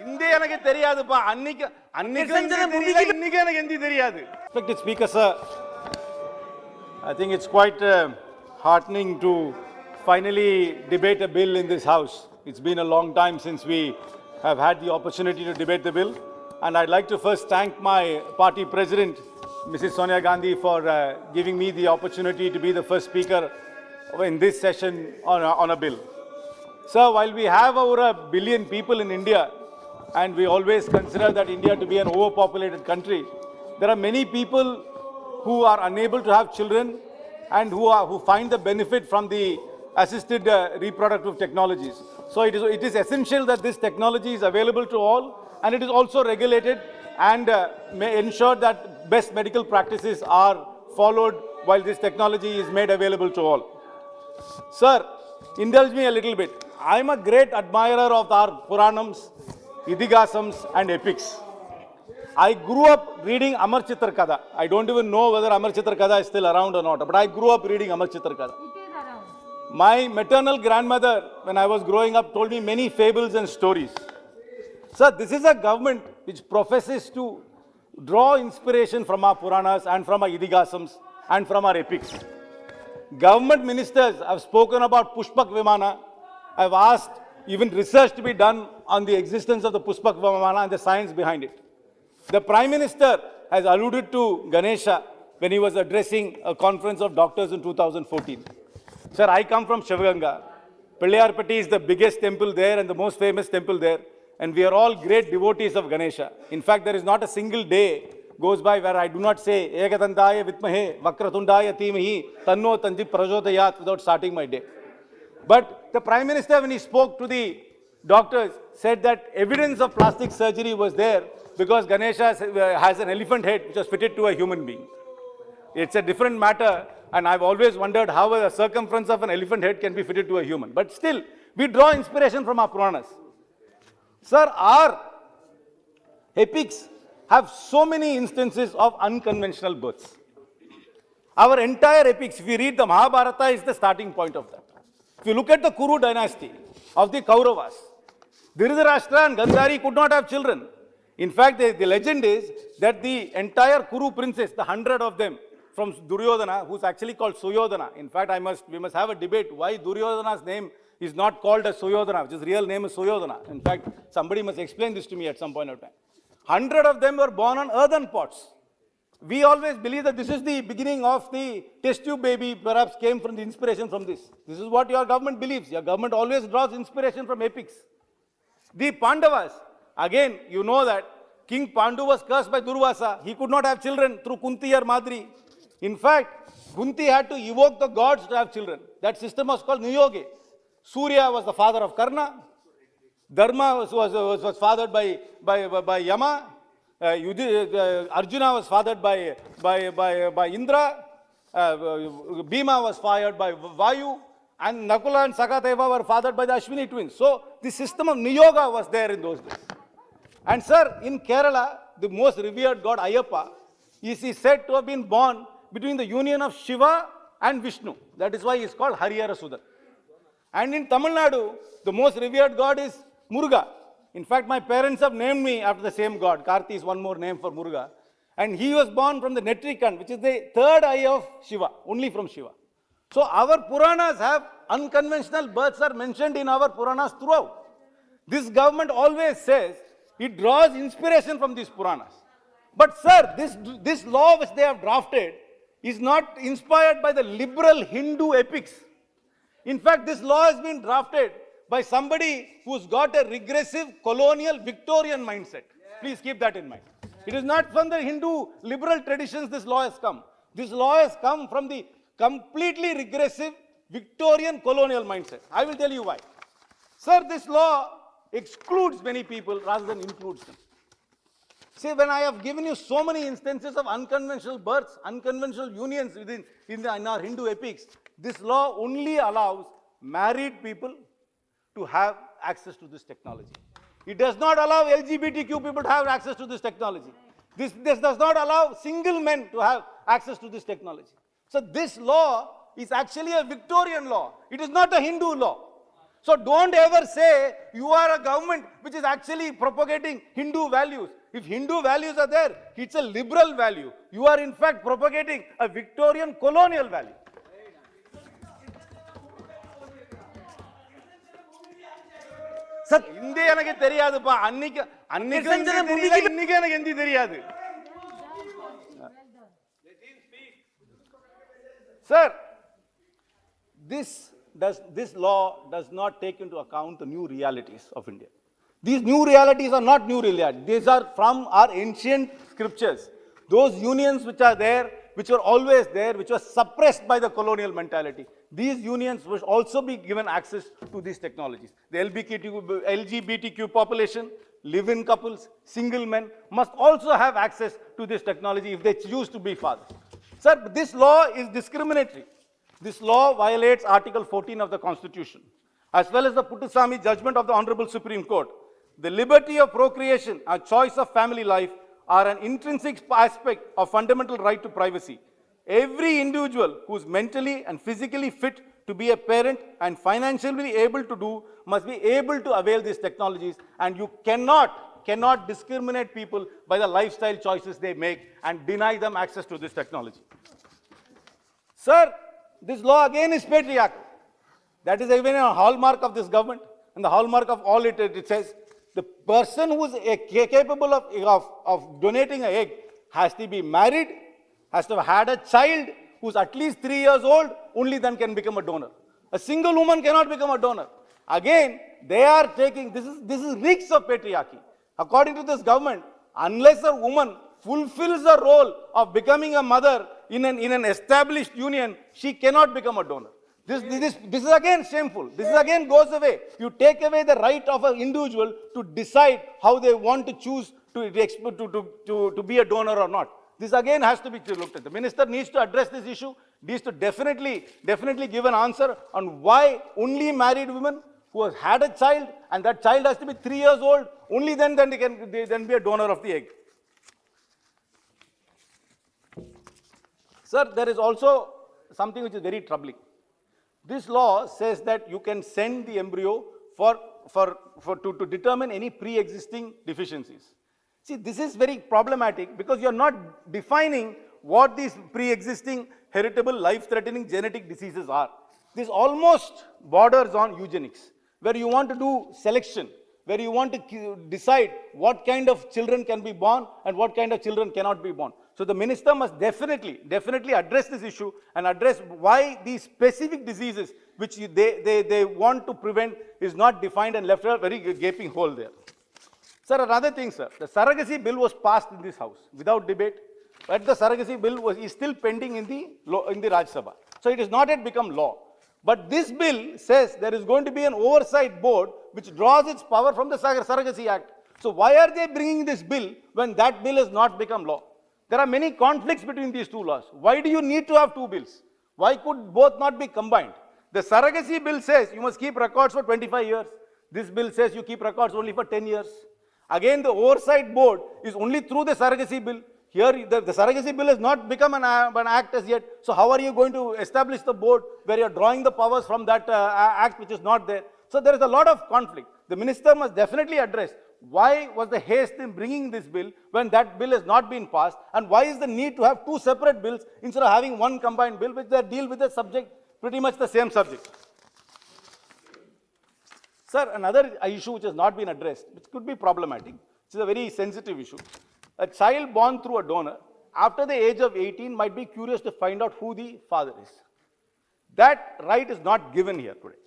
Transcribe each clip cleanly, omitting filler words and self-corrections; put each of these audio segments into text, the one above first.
இந்த எனக்கு தெரியாதுப்பா. அன்னைக்கு எனக்கு எந்த தெரியாது. Respected Speaker, sir, I think it's quite heartening to finally debate a bill in this House. It's been a long time since we have had the opportunity to debate the bill. And I'd like to first thank my party president, Mrs. Sonia Gandhi, for giving me the opportunity to be the first speaker in this session on a bill. Sir, while we have over 1 billion people in India, and we always consider that India to be an overpopulated country, there are many people who are unable to have children and who find the benefit from the assisted reproductive technologies. So it is essential that this technology is available to all, and it is also regulated and may ensure that best medical practices are followed while this technology is made available to all. Sir, indulge me a little bit. I am a great admirer of our Puranams, Idihasams and epics. I grew up reading Amar Chitra Kada. I don't even know whether Amar Chitra Kada is still around or not, but I grew up reading Amar Chitra Kada. It is around. My maternal grandmother, when I was growing up, told me many fables and stories. Sir, this is a government which professes to draw inspiration from our Puranas and from our Idihasams and from our epics. Government ministers have spoken about Pushpak Vimana. I've asked even research to be done on the existence of the Pushpak Vimana and the science behind it. The Prime Minister has alluded to Ganesha when he was addressing a conference of doctors in 2014. Sir, I come from Shivaganga. Pilliyarpatti is the biggest temple there and the most famous temple there. And we are all great devotees of Ganesha. In fact, there is not a single day goes by where I do not say, Ekatantaya Vitmahe, Vakratundaya Thimahi, Tanno Tanji Prajodayat without starting my day. But the Prime Minister, when he spoke to the doctors, said that evidence of plastic surgery was there because Ganesha has an elephant head which was fitted to a human being. It's a different matter, and I've always wondered how a circumference of an elephant head can be fitted to a human. But still, we draw inspiration from our Puranas. Sir, our epics have so many instances of unconventional births. Our entire epics, if we read the Mahabharata, is the starting point of that. If you look at the Kuru dynasty of the Kauravas, Dhritarashtra and Gandhari could not have children. In fact, the legend is that the entire Kuru princes, the 100 of them, from Duryodhana, who's actually called Suyodhana. In fact, we must have a debate why Duryodhana's name is not called as Suyodhana, which his real name is Suyodhana. In fact, somebody must explain this to me at some point of time. 100 of them were born on earthen pots. We always believe that this is the beginning of the test tube baby, perhaps came from the inspiration from this. This is what your government believes. Your government always draws inspiration from epics. The Pandavas, again, you know that King Pandu was cursed by Durvasa. He could not have children through Kunti or Madri. In fact, Kunti had to evoke the gods to have children. That system was called Niyoge. Surya was the father of Karna. Dharma was fathered by Yama. Arjuna was fathered by Indra. Bhima was fathered by Vayu. And Nakula and Sakadeva were fathered by the Ashwini twins. So the system of Niyoga was there in those days. And sir, in Kerala, the most revered god Ayyappa is said to have been born between the union of Shiva and Vishnu. That is why he is called Harihara Sudan. And in Tamil Nadu, the most revered god is Muruga. In fact, my parents have named me after the same god. Karthi is one more name for Muruga. And he was born from the Netrikan, which is the third eye of Shiva, only from Shiva. So our Puranas have unconventional births are mentioned in our Puranas throughout. This government always says it draws inspiration from these Puranas. But sir, this law which they have drafted is not inspired by the liberal Hindu epics. In fact, this law has been drafted by somebody who's got a regressive colonial Victorian mindset. Please keep that in mind. It is not from the Hindu liberal traditions this law has come. This law has come from the completely regressive Victorian colonial mindset. I will tell you why. Sir, this law excludes many people rather than includes them. See, when I have given you so many instances of unconventional births, unconventional unions in our Hindu epics, this law only allows married people to have access to this technology. It does not allow LGBTQ people to have access to this technology. This does not allow single men to have access to this technology. So this law is actually a Victorian law. It is not a Hindu law. So don't ever say you are a government which is actually propagating Hindu values. If Hindu values are there, it's a liberal value. You are in fact propagating a Victorian colonial value. Sir இந்திய எனக்கு தெரியாதுப்பா. அன்னைக்கு இன்னைக்கு எனக்கு எந்தி தெரியாது. Sir, this law does not take into account the new realities of India. These new realities are not new realities. These are from our ancient scriptures. Those unions which are there, which were always there, which were suppressed by the colonial mentality. These unions will also be given access to these technologies. The LGBTQ population, live-in couples, single men must also have access to this technology if they choose to be fathers. Sir, this law is discriminatory. This law violates Article 14 of the Constitution, as well as the Puttaswamy judgment of the Honorable Supreme Court. The liberty of procreation and choice of family life are an intrinsic aspect of fundamental right to privacy. Every individual who is mentally and physically fit to be a parent and financially able to do must be able to avail these technologies, and you cannot discriminate people by the lifestyle choices they make and deny them access to this technology. Sir, this law again is patriarchal. That is even a hallmark of this government, and the hallmark of all it says the person who is capable of donating an egg has to be married, has to have had a child who's at least 3 years old, only then can become a donor. A single woman cannot become a donor. Again, they are taking, this is reeks of patriarchy. According to this government, unless a woman fulfills the role of becoming a mother in an established union, she cannot become a donor. This is again shameful. This is again goes away. You take away the right of an individual to decide how they want to choose to be a donor or not. This again has to be looked at. The minister needs to address this issue, needs to definitely give an answer on why only married women who has had a child, and that child has to be 3 years old, only then they can be a donor of the egg. Sir, there is also something which is very troubling. This law says that you can send the embryo to determine any pre-existing deficiencies. See, this is very problematic because you are not defining what these pre-existing heritable life-threatening genetic diseases are. This almost borders on eugenics, where you want to do selection, where you want to decide what kind of children can be born and what kind of children cannot be born. So the minister must definitely address this issue and address why these specific diseases which they want to prevent is not defined and left a very gaping hole there. Sir, another thing, sir, the surrogacy bill was passed in this house without debate, but the surrogacy bill is still pending in the Rajya Sabha. So it has not yet become law. But this bill says there is going to be an oversight board which draws its power from the Surrogacy Act. So why are they bringing this bill when that bill has not become law? There are many conflicts between these two laws. Why do you need to have two bills? Why could both not be combined? The surrogacy bill says you must keep records for 25 years. This bill says you keep records only for 10 years. Again, the oversight board is only through the surrogacy bill. Here, the surrogacy bill has not become an act as yet. So how are you going to establish the board where you are drawing the powers from that act which is not there? So there is a lot of conflict. The minister must definitely address why was the haste in bringing this bill when that bill has not been passed, and why is the need to have two separate bills instead of having one combined bill which they deal with the subject, pretty much the same subject. Sir, another issue which has not been addressed, which could be problematic, which is a very sensitive issue. A child born through a donor after the age of 18 might be curious to find out who the father is. That right is not given here today.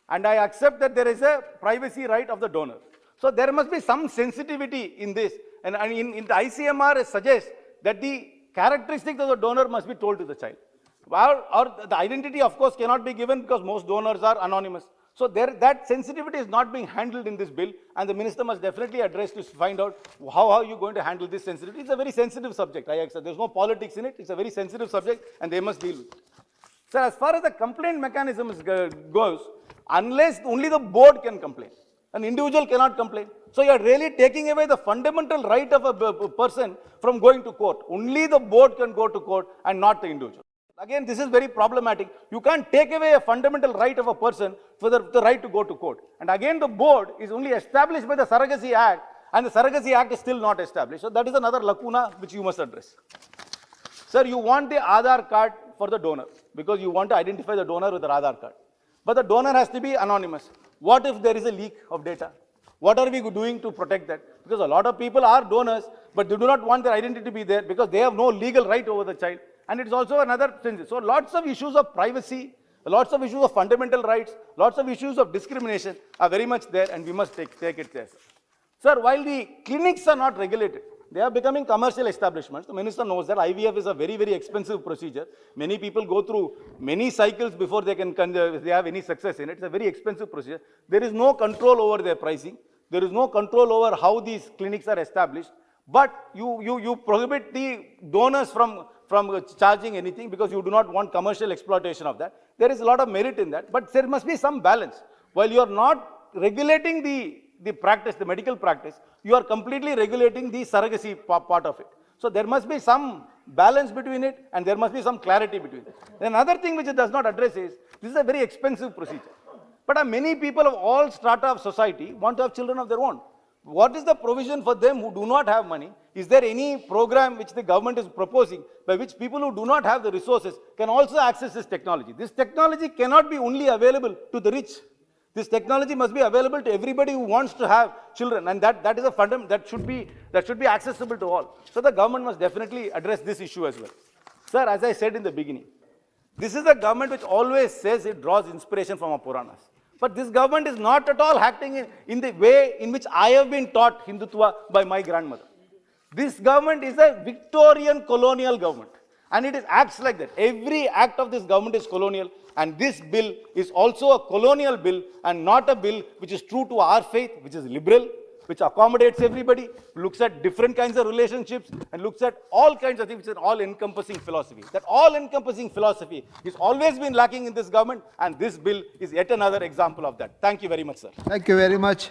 And I accept that there is a privacy right of the donor. So there must be some sensitivity in this. And in the ICMR suggests that the characteristics of the donor must be told to the child. Or the identity, of course, cannot be given because most donors are anonymous. So that sensitivity is not being handled in this bill, and the minister must definitely address to find out how are you going to handle this sensitivity. It's a very sensitive subject. I accept. There's no politics in it. It's a very sensitive subject, and they must deal with it. So as far as the complaint mechanism goes, unless only the board can complain, an individual cannot complain. So you are really taking away the fundamental right of a person from going to court. Only the board can go to court and not the individual. Again, this is very problematic. You can't take away a fundamental right of a person for the right to go to court. And again, the board is only established by the Surrogacy Act, and the Surrogacy Act is still not established. So that is another lacuna which you must address. Sir, you want the Aadhaar card for the donor because you want to identify the donor with the Aadhaar card. But the donor has to be anonymous. What if there is a leak of data? What are we doing to protect that? Because a lot of people are donors, but they do not want their identity to be there because they have no legal right over the child. And it's also another thing. So lots of issues of privacy, lots of issues of fundamental rights, lots of issues of discrimination are very much there, and we must take it there, sir. Sir, while the clinics are not regulated, they are becoming commercial establishments. The minister knows that IVF is a very, very expensive procedure. Many people go through many cycles before they have any success in it. It's a very expensive procedure. There is no control over their pricing. There is no control over how these clinics are established. But you prohibit the donors from charging anything because you do not want commercial exploitation of that. There is a lot of merit in that, but there must be some balance. While you are not regulating the practice, the medical practice, you are completely regulating the surrogacy part of it. So there must be some balance between it, and there must be some clarity between it. Another thing which it does not address is, this is a very expensive procedure. But many people of all strata of society want to have children of their own. What is the provision for them who do not have money? Is there any program which the government is proposing by which people who do not have the resources can also access this technology? This technology cannot be only available to the rich. This technology must be available to everybody who wants to have children, and that is a fundamental that should be accessible to all. So the government must definitely address this issue as well. Sir, as I said in the beginning, this is a government which always says it draws inspiration from our Puranas. But this government is not at all acting in the way in which I have been taught Hindutva by my grandmother. This government is a Victorian colonial government, and it acts like that. Every act of this government is colonial, and this bill is also a colonial bill and not a bill which is true to our faith, which is liberal, which accommodates everybody, looks at different kinds of relationships, and looks at all kinds of things, which is an all-encompassing philosophy. That all-encompassing philosophy has always been lacking in this government, and this bill is yet another example of that. Thank you very much, sir. Thank you very much.